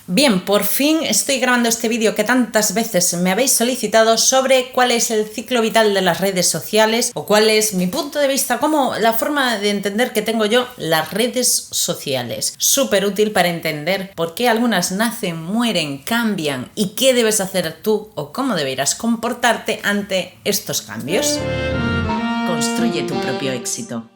Bien, por fin estoy grabando este vídeo que tantas veces me habéis solicitado sobre cuál es el ciclo vital de las redes sociales o cuál es mi punto de vista, como la forma de entender que tengo yo las redes sociales. Súper útil para entender por qué algunas nacen, mueren, cambian y qué debes hacer tú o cómo deberás comportarte ante estos cambios. Construye tu propio éxito.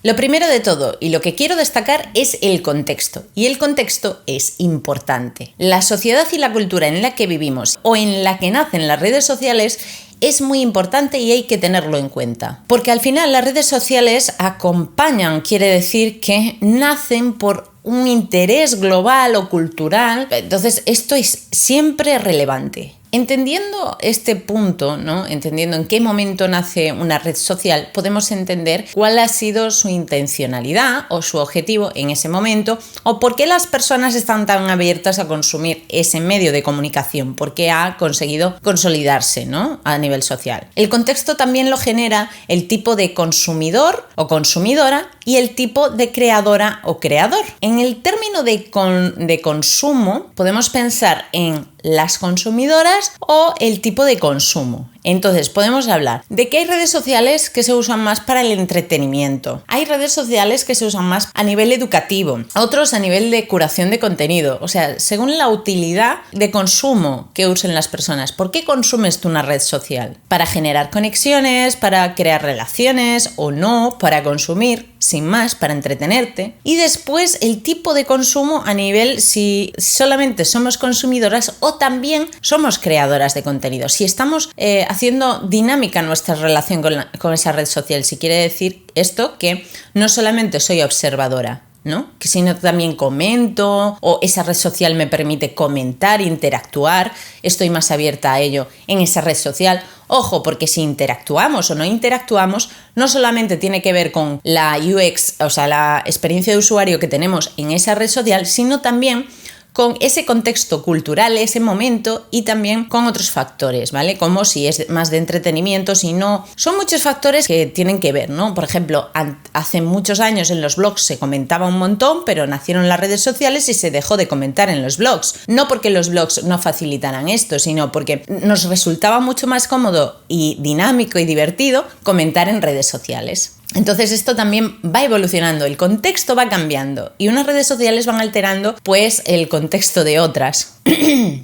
Lo primero de todo, y lo que quiero destacar, es el contexto. Y el contexto es importante. La sociedad y la cultura en la que vivimos o en la que nacen las redes sociales es muy importante y hay que tenerlo en cuenta. Porque al final las redes sociales acompañan, quiere decir que nacen por un interés global o cultural. Entonces esto es siempre relevante. Entendiendo este punto, ¿no? Entendiendo en qué momento nace una red social, podemos entender cuál ha sido su intencionalidad o su objetivo en ese momento o por qué las personas están tan abiertas a consumir ese medio de comunicación, porque ha conseguido consolidarse, ¿no? A nivel social. El contexto también lo genera el tipo de consumidor o consumidora y el tipo de creadora o creador. En el término de consumo podemos pensar en las consumidoras o el tipo de consumo. Entonces podemos hablar de que hay redes sociales que se usan más para el entretenimiento, hay redes sociales que se usan más a nivel educativo, otros a nivel de curación de contenido, o sea, según la utilidad de consumo que usen las personas. ¿Por qué consumes tú una red social? ¿Para generar conexiones, para crear relaciones o no, para consumir, sin más, para entretenerte? Y después el tipo de consumo a nivel si solamente somos consumidoras o también somos creadoras de contenido, si estamos haciendo dinámica nuestra relación con esa red social. Si quiere decir esto que no solamente soy observadora, ¿no? Que sino también comento o esa red social me permite comentar, interactuar, estoy más abierta a ello en esa red social. Ojo, porque si interactuamos o no interactuamos, no solamente tiene que ver con la UX, o sea, la experiencia de usuario que tenemos en esa red social, sino también con ese contexto cultural, ese momento y también con otros factores, ¿vale? Como si es más de entretenimiento, si no. Son muchos factores que tienen que ver, ¿no? Por ejemplo, hace muchos años en los blogs se comentaba un montón, pero nacieron las redes sociales y se dejó de comentar en los blogs. No porque los blogs no facilitaran esto, sino porque nos resultaba mucho más cómodo y dinámico y divertido comentar en redes sociales. Entonces esto también va evolucionando, el contexto va cambiando y unas redes sociales van alterando pues el contexto de otras.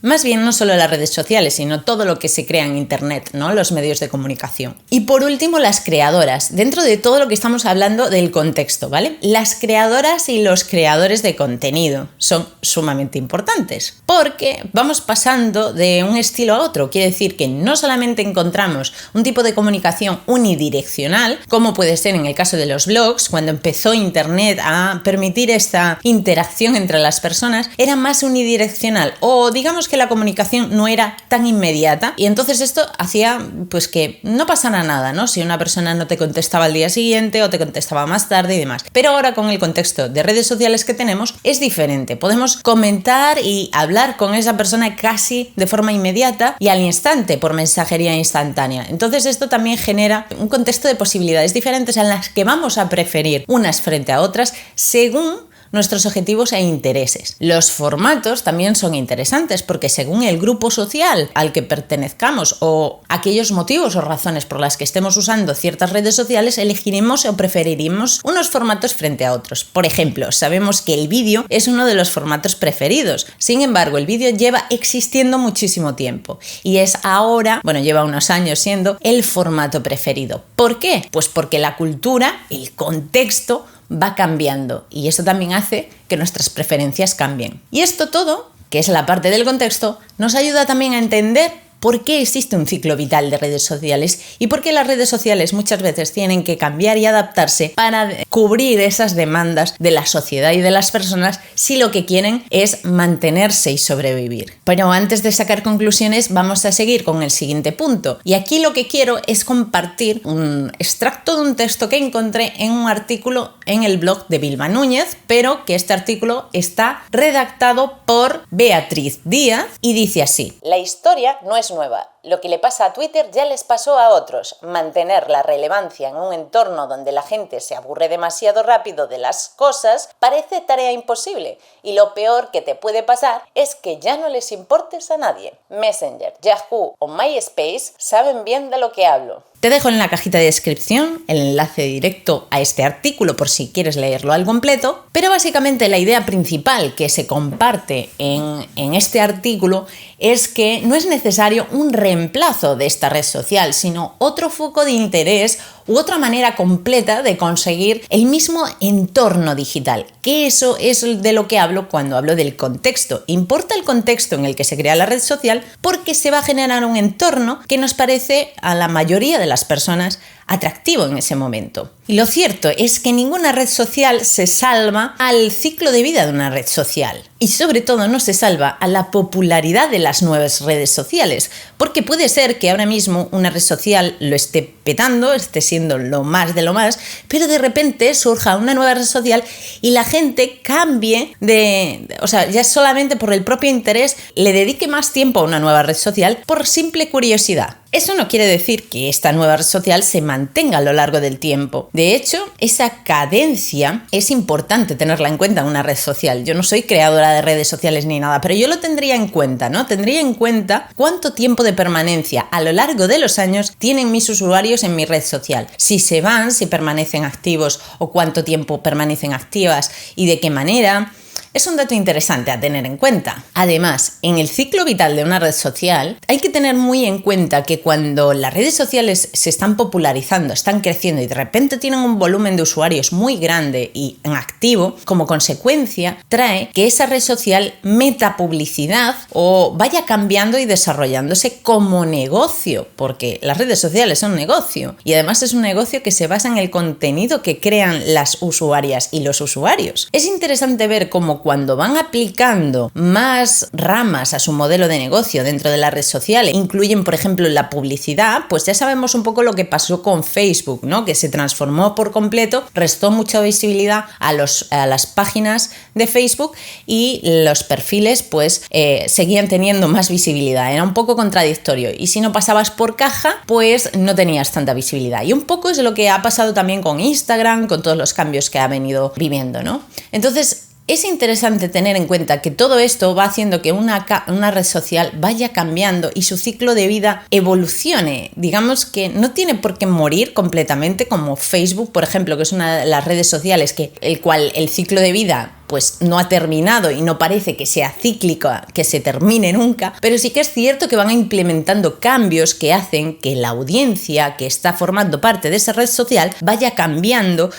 Más bien no solo las redes sociales, sino todo lo que se crea en internet, ¿no? Los medios de comunicación. Y por último, las creadoras. Dentro de todo lo que estamos hablando del contexto, ¿vale? Las creadoras y los creadores de contenido son sumamente importantes porque vamos pasando de un estilo a otro. Quiere decir que no solamente encontramos un tipo de comunicación unidireccional, como puede ser en el caso de los blogs, cuando empezó internet a permitir esta interacción entre las personas, era más unidireccional o digamos que la comunicación no era tan inmediata y entonces esto hacía pues que no pasara nada, ¿no? Si una persona no te contestaba al día siguiente o te contestaba más tarde y demás. Pero ahora con el contexto de redes sociales que tenemos es diferente. Podemos comentar y hablar con esa persona casi de forma inmediata y al instante por mensajería instantánea. Entonces esto también genera un contexto de posibilidades diferentes en las que vamos a preferir unas frente a otras según nuestros objetivos e intereses. Los formatos también son interesantes porque según el grupo social al que pertenezcamos o aquellos motivos o razones por las que estemos usando ciertas redes sociales, elegiremos o preferiremos unos formatos frente a otros. Por ejemplo, sabemos que el vídeo es uno de los formatos preferidos. Sin embargo, el vídeo lleva existiendo muchísimo tiempo y es ahora, bueno, lleva unos años siendo el formato preferido. ¿Por qué? Pues porque la cultura, el contexto va cambiando y eso también hace que nuestras preferencias cambien. Y esto todo, que es la parte del contexto, nos ayuda también a entender por qué existe un ciclo vital de redes sociales y por qué las redes sociales muchas veces tienen que cambiar y adaptarse para cubrir esas demandas de la sociedad y de las personas si lo que quieren es mantenerse y sobrevivir. Pero antes de sacar conclusiones vamos a seguir con el siguiente punto y aquí lo que quiero es compartir un extracto de un texto que encontré en un artículo en el blog de Vilma Núñez, pero que este artículo está redactado por Beatriz Díaz y dice así: La historia no es nueva. Lo que le pasa a Twitter ya les pasó a otros. Mantener la relevancia en un entorno donde la gente se aburre demasiado rápido de las cosas parece tarea imposible. Y lo peor que te puede pasar es que ya no les importes a nadie. Messenger, Yahoo o MySpace saben bien de lo que hablo. Te dejo en la cajita de descripción el enlace directo a este artículo por si quieres leerlo al completo, pero básicamente la idea principal que se comparte en este artículo es que no es necesario un reemplazo de esta red social, sino otro foco de interés u otra manera completa de conseguir el mismo entorno digital, que eso es de lo que hablo cuando hablo del contexto. Importa el contexto en el que se crea la red social porque se va a generar un entorno que nos parece a la mayoría de las personas atractivo en ese momento. Y lo cierto es que ninguna red social se salva al ciclo de vida de una red social. Y sobre todo no se salva a la popularidad de las nuevas redes sociales, porque puede ser que ahora mismo una red social lo esté petando, esté siendo lo más de lo más, pero de repente surja una nueva red social y la gente cambie ya solamente por el propio interés le dedique más tiempo a una nueva red social por simple curiosidad. Eso no quiere decir que esta nueva red social se mantenga a lo largo del tiempo. De hecho, esa cadencia es importante tenerla en cuenta en una red social. Yo no soy creadora de redes sociales ni nada, pero yo lo tendría en cuenta, ¿no? Tendría en cuenta cuánto tiempo de permanencia a lo largo de los años tienen mis usuarios en mi red social. Si se van, si permanecen activos o cuánto tiempo permanecen activas y de qué manera. Es un dato interesante a tener en cuenta. Además, en el ciclo vital de una red social hay que tener muy en cuenta que cuando las redes sociales se están popularizando, están creciendo y de repente tienen un volumen de usuarios muy grande y en activo, como consecuencia trae que esa red social meta publicidad o vaya cambiando y desarrollándose como negocio, porque las redes sociales son negocio y además es un negocio que se basa en el contenido que crean las usuarias y los usuarios. Es interesante ver cómo cuando van aplicando más ramas a su modelo de negocio dentro de la red social, incluyen, por ejemplo, la publicidad, pues ya sabemos un poco lo que pasó con Facebook, ¿no? Que se transformó por completo, restó mucha visibilidad a las páginas de Facebook y los perfiles pues seguían teniendo más visibilidad. Era un poco contradictorio y si no pasabas por caja, pues no tenías tanta visibilidad. Y un poco es lo que ha pasado también con Instagram, con todos los cambios que ha venido viviendo, ¿no? Entonces, es interesante tener en cuenta que todo esto va haciendo que una red social vaya cambiando y su ciclo de vida evolucione. Digamos que no tiene por qué morir completamente como Facebook, por ejemplo, que es una de las redes sociales que el ciclo de vida pues no ha terminado y no parece que sea cíclica, que se termine nunca, pero sí que es cierto que van implementando cambios que hacen que la audiencia que está formando parte de esa red social vaya cambiando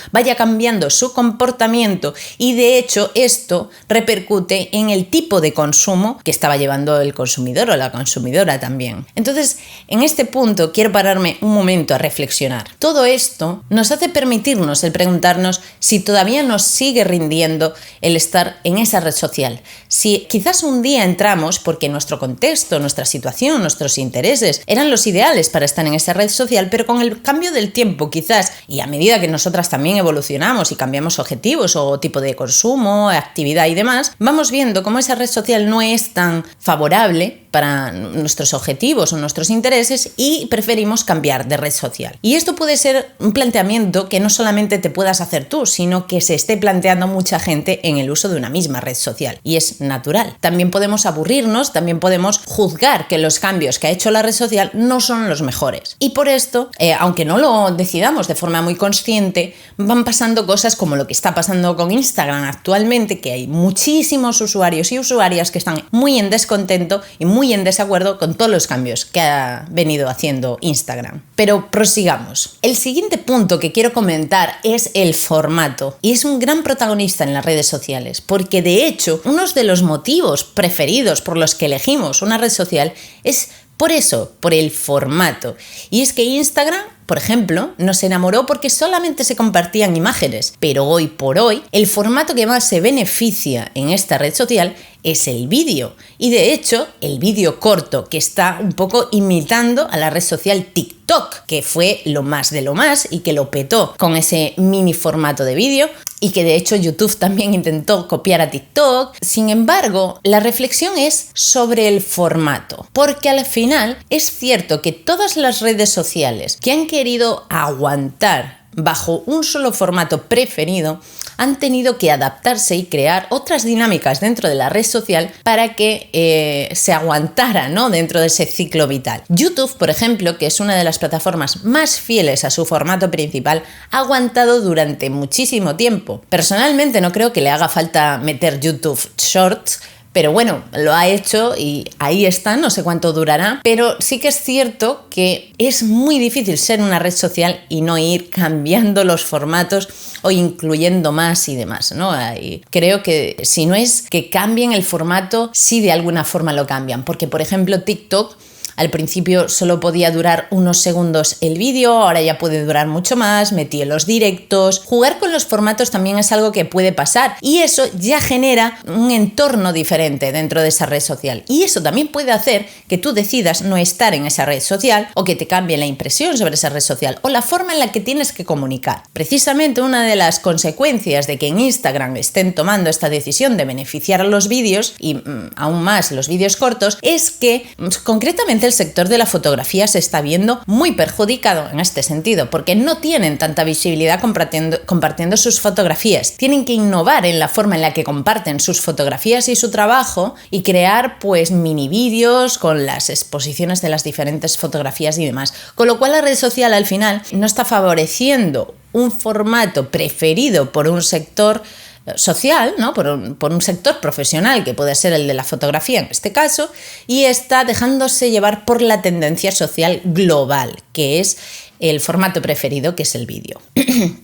su comportamiento y de hecho esto repercute en el tipo de consumo que estaba llevando el consumidor o la consumidora también. Entonces, en este punto quiero pararme un momento a reflexionar. Todo esto nos hace permitirnos el preguntarnos si todavía nos sigue rindiendo el estar en esa red social. Si quizás un día entramos porque nuestro contexto, nuestra situación, nuestros intereses eran los ideales para estar en esa red social, pero con el cambio del tiempo quizás, y a medida que nosotras también evolucionamos y cambiamos objetivos o tipo de consumo, actividad y demás, vamos viendo cómo esa red social no es tan favorable para nuestros objetivos o nuestros intereses y preferimos cambiar de red social. Y esto puede ser un planteamiento que no solamente te puedas hacer tú, sino que se esté planteando mucha gente en el uso de una misma red social. Y es natural. También podemos aburrirnos, también podemos juzgar que los cambios que ha hecho la red social no son los mejores. Y por esto, aunque no lo decidamos de forma muy consciente, van pasando cosas como lo que está pasando con Instagram actualmente, que hay muchísimos usuarios y usuarias que están muy en descontento y muy en desacuerdo con todos los cambios que ha venido haciendo Instagram. Pero prosigamos. El siguiente punto que quiero comentar es el formato. Y es un gran protagonista en las redes sociales, porque de hecho, uno de los motivos preferidos por los que elegimos una red social es por eso, por el formato. Y es que Instagram por ejemplo, nos enamoró porque solamente se compartían imágenes, pero hoy por hoy el formato que más se beneficia en esta red social es el vídeo. Y de hecho, el vídeo corto, que está un poco imitando a la red social TikTok, que fue lo más de lo más y que lo petó con ese mini formato de vídeo, y que de hecho YouTube también intentó copiar a TikTok. Sin embargo, la reflexión es sobre el formato, porque al final es cierto que todas las redes sociales que han querido aguantar bajo un solo formato preferido han tenido que adaptarse y crear otras dinámicas dentro de la red social para que se aguantara, ¿no?, dentro de ese ciclo vital. YouTube, por ejemplo, que es una de las plataformas más fieles a su formato principal, ha aguantado durante muchísimo tiempo. Personalmente no creo que le haga falta meter YouTube Shorts, pero bueno, lo ha hecho y ahí está, no sé cuánto durará, pero sí que es cierto que es muy difícil ser una red social y no ir cambiando los formatos o incluyendo más y demás, ¿no? Y creo que si no es que cambien el formato, sí de alguna forma lo cambian, porque por ejemplo TikTok al principio solo podía durar unos segundos el vídeo, ahora ya puede durar mucho más, metí los directos. Jugar con los formatos también es algo que puede pasar y eso ya genera un entorno diferente dentro de esa red social. Y eso también puede hacer que tú decidas no estar en esa red social o que te cambie la impresión sobre esa red social o la forma en la que tienes que comunicar. Precisamente una de las consecuencias de que en Instagram estén tomando esta decisión de beneficiar a los vídeos y aún más los vídeos cortos es que concretamente el sector de la fotografía se está viendo muy perjudicado en este sentido, porque no tienen tanta visibilidad compartiendo sus fotografías. Tienen que innovar en la forma en la que comparten sus fotografías y su trabajo y crear pues mini vídeos con las exposiciones de las diferentes fotografías y demás. Con lo cual la red social al final no está favoreciendo un formato preferido por un sector social, ¿no?, por un sector profesional que puede ser el de la fotografía en este caso, y está dejándose llevar por la tendencia social global, que es el formato preferido, que es el vídeo.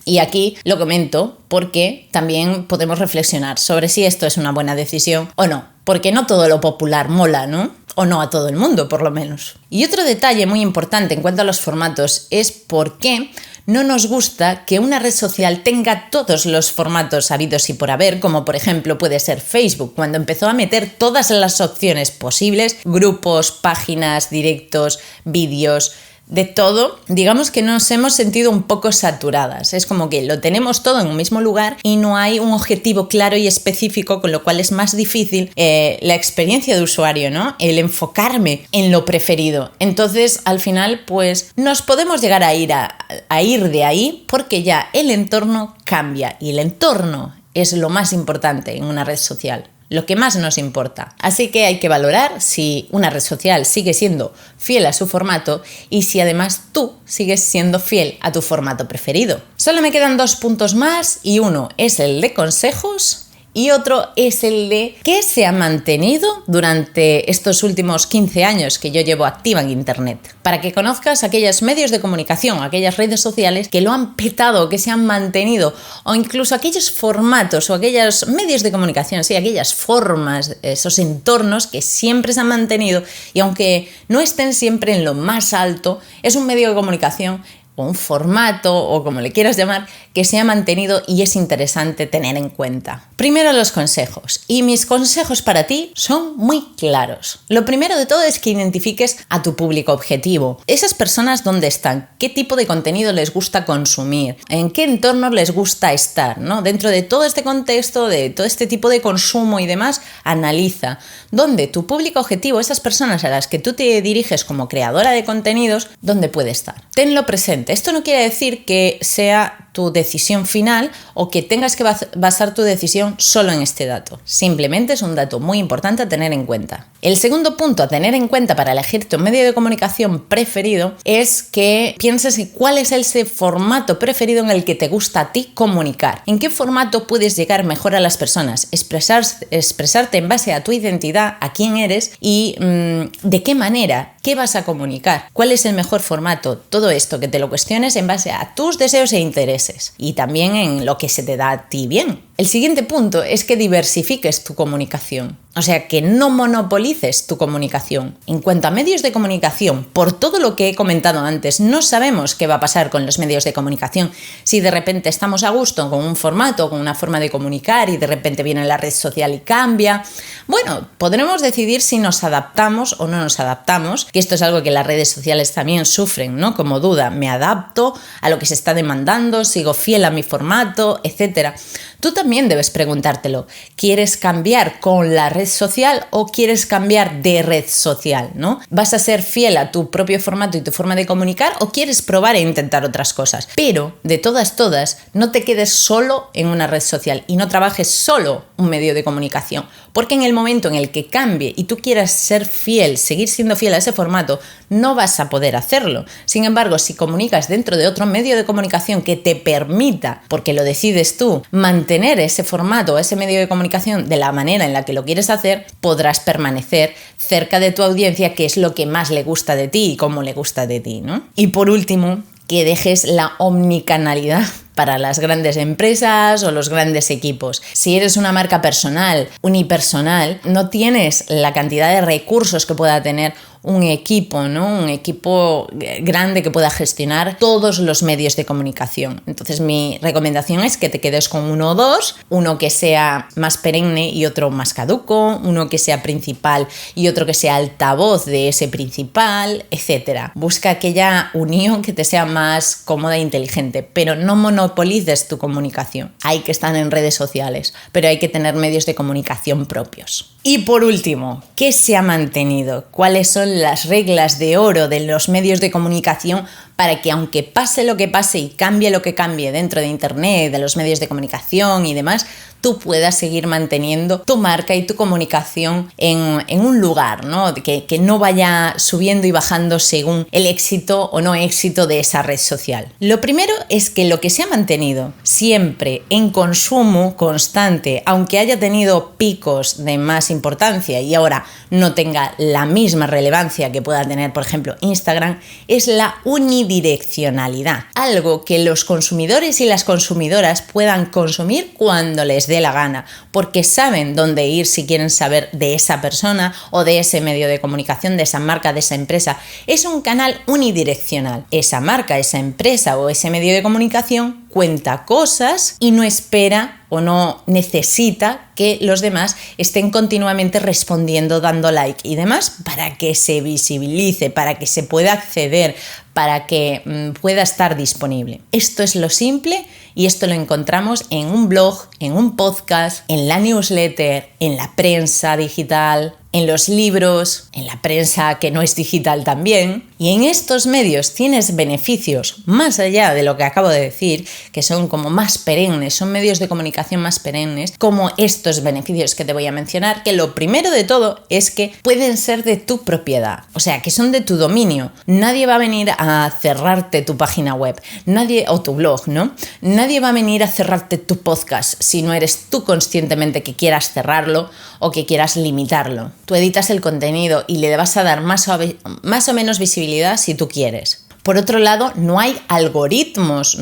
Y aquí lo comento porque también podemos reflexionar sobre si esto es una buena decisión o no, porque no todo lo popular mola, ¿no? O no a todo el mundo, por lo menos. Y otro detalle muy importante en cuanto a los formatos es por qué no nos gusta que una red social tenga todos los formatos habidos y por haber, como por ejemplo puede ser Facebook, cuando empezó a meter todas las opciones posibles, grupos, páginas, directos, vídeos, de todo. Digamos que nos hemos sentido un poco saturadas. Es como que lo tenemos todo en un mismo lugar y no hay un objetivo claro y específico, con lo cual es más difícil la experiencia de usuario, ¿no? El enfocarme en lo preferido. Entonces, al final, pues nos podemos llegar a ir de ahí porque ya el entorno cambia y el entorno es lo más importante en una red social. Lo que más nos importa. Así que hay que valorar si una red social sigue siendo fiel a su formato y si además tú sigues siendo fiel a tu formato preferido. Solo me quedan 2 puntos más y uno es el de consejos y otro es el de qué se ha mantenido durante estos últimos 15 años que yo llevo activa en Internet. Para que conozcas aquellos medios de comunicación, aquellas redes sociales que lo han petado, que se han mantenido, o incluso aquellos formatos o aquellos medios de comunicación, sí, aquellas formas, esos entornos que siempre se han mantenido y aunque no estén siempre en lo más alto, es un medio de comunicación o un formato o como le quieras llamar que se ha mantenido y es interesante tener en cuenta. Primero los consejos, y mis consejos para ti son muy claros. Lo primero de todo es que identifiques a tu público objetivo. Esas personas, ¿dónde están? ¿Qué tipo de contenido les gusta consumir? ¿En qué entorno les gusta estar? ¿No? Dentro de todo este contexto, de todo este tipo de consumo y demás, analiza dónde tu público objetivo, esas personas a las que tú te diriges como creadora de contenidos, dónde puede estar. Tenlo presente. Esto no quiere decir que sea tu decisión final o que tengas que basar tu decisión solo en este dato. Simplemente es un dato muy importante a tener en cuenta. El segundo punto a tener en cuenta para elegir tu medio de comunicación preferido es que pienses en cuál es ese formato preferido en el que te gusta a ti comunicar. ¿En qué formato puedes llegar mejor a las personas? Expresarte en base a tu identidad, a quién eres y de qué manera, qué vas a comunicar, cuál es el mejor formato. Todo esto que te lo cuestiones en base a tus deseos e intereses. intereses y también en lo que se te da a ti bien. El siguiente punto es que diversifiques tu comunicación. O sea, que no monopolices tu comunicación. En cuanto a medios de comunicación, por todo lo que he comentado antes, no sabemos qué va a pasar con los medios de comunicación. Si de repente estamos a gusto con un formato, con una forma de comunicar y de repente viene la red social y cambia, bueno, podremos decidir si nos adaptamos o no nos adaptamos, que esto es algo que las redes sociales también sufren, ¿no? Como duda, me adapto a lo que se está demandando, sigo fiel a mi formato, etc. Tú también debes preguntártelo. ¿Quieres cambiar con la red social o quieres cambiar de red social, ¿no? ¿Vas a ser fiel a tu propio formato y tu forma de comunicar o quieres probar e intentar otras cosas? Pero, de todas, no te quedes solo en una red social y no trabajes solo un medio de comunicación. Porque en el momento en el que cambie y tú quieras ser fiel, seguir siendo fiel a ese formato, no vas a poder hacerlo. Sin embargo, si comunicas dentro de otro medio de comunicación que te permita, porque lo decides tú, mantener ese formato, ese medio de comunicación de la manera en la que lo quieres hacer, podrás permanecer cerca de tu audiencia, que es lo que más le gusta de ti y cómo le gusta de ti, ¿no? Y por último, que dejes la omnicanalidad para las grandes empresas o los grandes equipos. Si eres una marca personal, unipersonal, no tienes la cantidad de recursos que pueda tener un equipo, ¿no? Un equipo grande que pueda gestionar todos los medios de comunicación. Entonces mi recomendación es que te quedes con uno o dos, uno que sea más perenne y otro más caduco, uno que sea principal y otro que sea altavoz de ese principal, etc. Busca aquella unión que te sea más cómoda e inteligente, pero no monopolices tu comunicación. Hay que estar en redes sociales, pero hay que tener medios de comunicación propios. Y por último, ¿qué se ha mantenido? ¿Cuáles son las reglas de oro de los medios de comunicación para que, aunque pase lo que pase y cambie lo que cambie dentro de Internet, de los medios de comunicación y demás, tú puedas seguir manteniendo tu marca y tu comunicación en un lugar, ¿no? Que no vaya subiendo y bajando según el éxito o no éxito de esa red social? Lo primero es que lo que se ha mantenido siempre en consumo constante, aunque haya tenido picos de más importancia y ahora no tenga la misma relevancia que pueda tener, por ejemplo, Instagram, es la unidireccionalidad. Algo que los consumidores y las consumidoras puedan consumir cuando les dé la gana, porque saben dónde ir si quieren saber de esa persona o de ese medio de comunicación, de esa marca, de esa empresa. Es un canal unidireccional. Esa marca, esa empresa o ese medio de comunicación cuenta cosas y no espera o no necesita que los demás estén continuamente respondiendo, dando like y demás para que se visibilice, para que se pueda acceder, para que pueda estar disponible. Esto es lo simple y esto lo encontramos en un blog, en un podcast, en la newsletter, en la prensa digital, en los libros, en la prensa que no es digital también. Y en estos medios tienes beneficios más allá de lo que acabo de decir, que son como más perennes, son medios de comunicación más perennes, como estos beneficios que te voy a mencionar, que lo primero de todo es que pueden ser de tu propiedad, o sea, que son de tu dominio. Nadie va a venir a cerrarte tu página web, nadie, o tu blog, ¿no? Nadie va a venir a cerrarte tu podcast si no eres tú conscientemente que quieras cerrarlo o que quieras limitarlo. Tú editas el contenido y le vas a dar más o menos visibilidad si tú quieres. Por otro lado, no hay algoritmos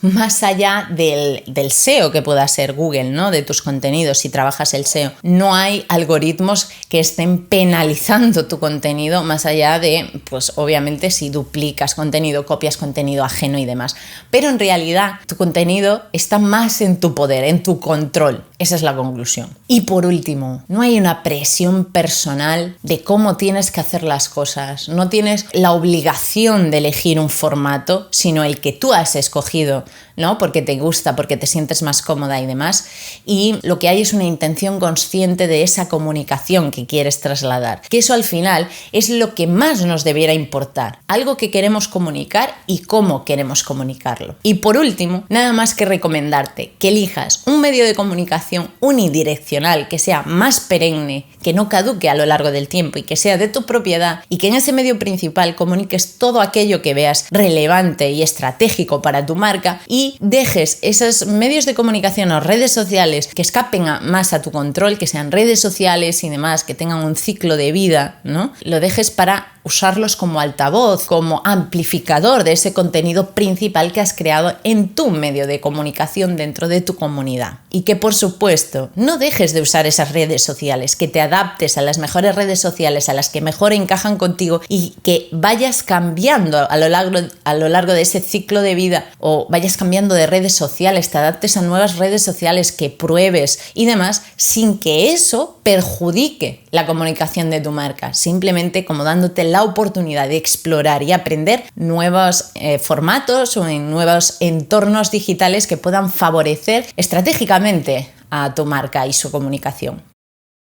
más allá del SEO que pueda ser Google, ¿no? De tus contenidos si trabajas el SEO. No hay algoritmos que estén penalizando tu contenido más allá de, pues obviamente si duplicas contenido, copias contenido ajeno y demás. Pero en realidad tu contenido está más en tu poder, en tu control. Esa es la conclusión. Y por último, no hay una presión personal de cómo tienes que hacer las cosas. No tienes la obligación de elegir un formato, sino el que tú has escogido, ¿no? Porque te gusta, porque te sientes más cómoda y demás. Y lo que hay es una intención consciente de esa comunicación que quieres trasladar. Que eso al final es lo que más nos debiera importar. Algo que queremos comunicar y cómo queremos comunicarlo. Y por último, nada más que recomendarte que elijas un medio de comunicación unidireccional, que sea más perenne, que no caduque a lo largo del tiempo y que sea de tu propiedad, y que en ese medio principal comuniques todo aquello que veas relevante y estratégico para tu marca y dejes esos medios de comunicación o redes sociales que escapen más a tu control, que sean redes sociales y demás, que tengan un ciclo de vida, ¿no? Lo dejes para usarlos como altavoz, como amplificador de ese contenido principal que has creado en tu medio de comunicación dentro de tu comunidad. Y que, por supuesto, no dejes de usar esas redes sociales, que te adaptes a las mejores redes sociales, a las que mejor encajan contigo y que vayas cambiando a lo largo de ese ciclo de vida, o vayas cambiando de redes sociales, te adaptes a nuevas redes sociales, que pruebes y demás, sin que eso perjudique la comunicación de tu marca, simplemente como dándote la oportunidad de explorar y aprender nuevos formatos o en nuevos entornos digitales que puedan favorecer estratégicamente a tu marca y su comunicación.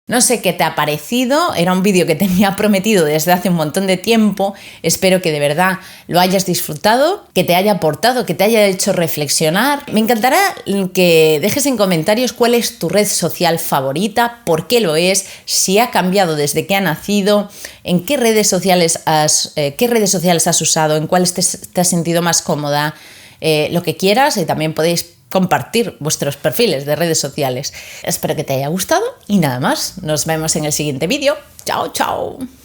No sé qué te ha parecido, era un vídeo que tenía prometido desde hace un montón de tiempo, espero que de verdad lo hayas disfrutado, que te haya aportado, que te haya hecho reflexionar. Me encantará que dejes en comentarios cuál es tu red social favorita, por qué lo es, si ha cambiado desde que ha nacido, en qué redes sociales has usado, en cuáles te has sentido más cómoda, lo que quieras, y también podéis compartir vuestros perfiles de redes sociales. Espero que te haya gustado y nada más. Nos vemos en el siguiente vídeo. ¡Chao, chao!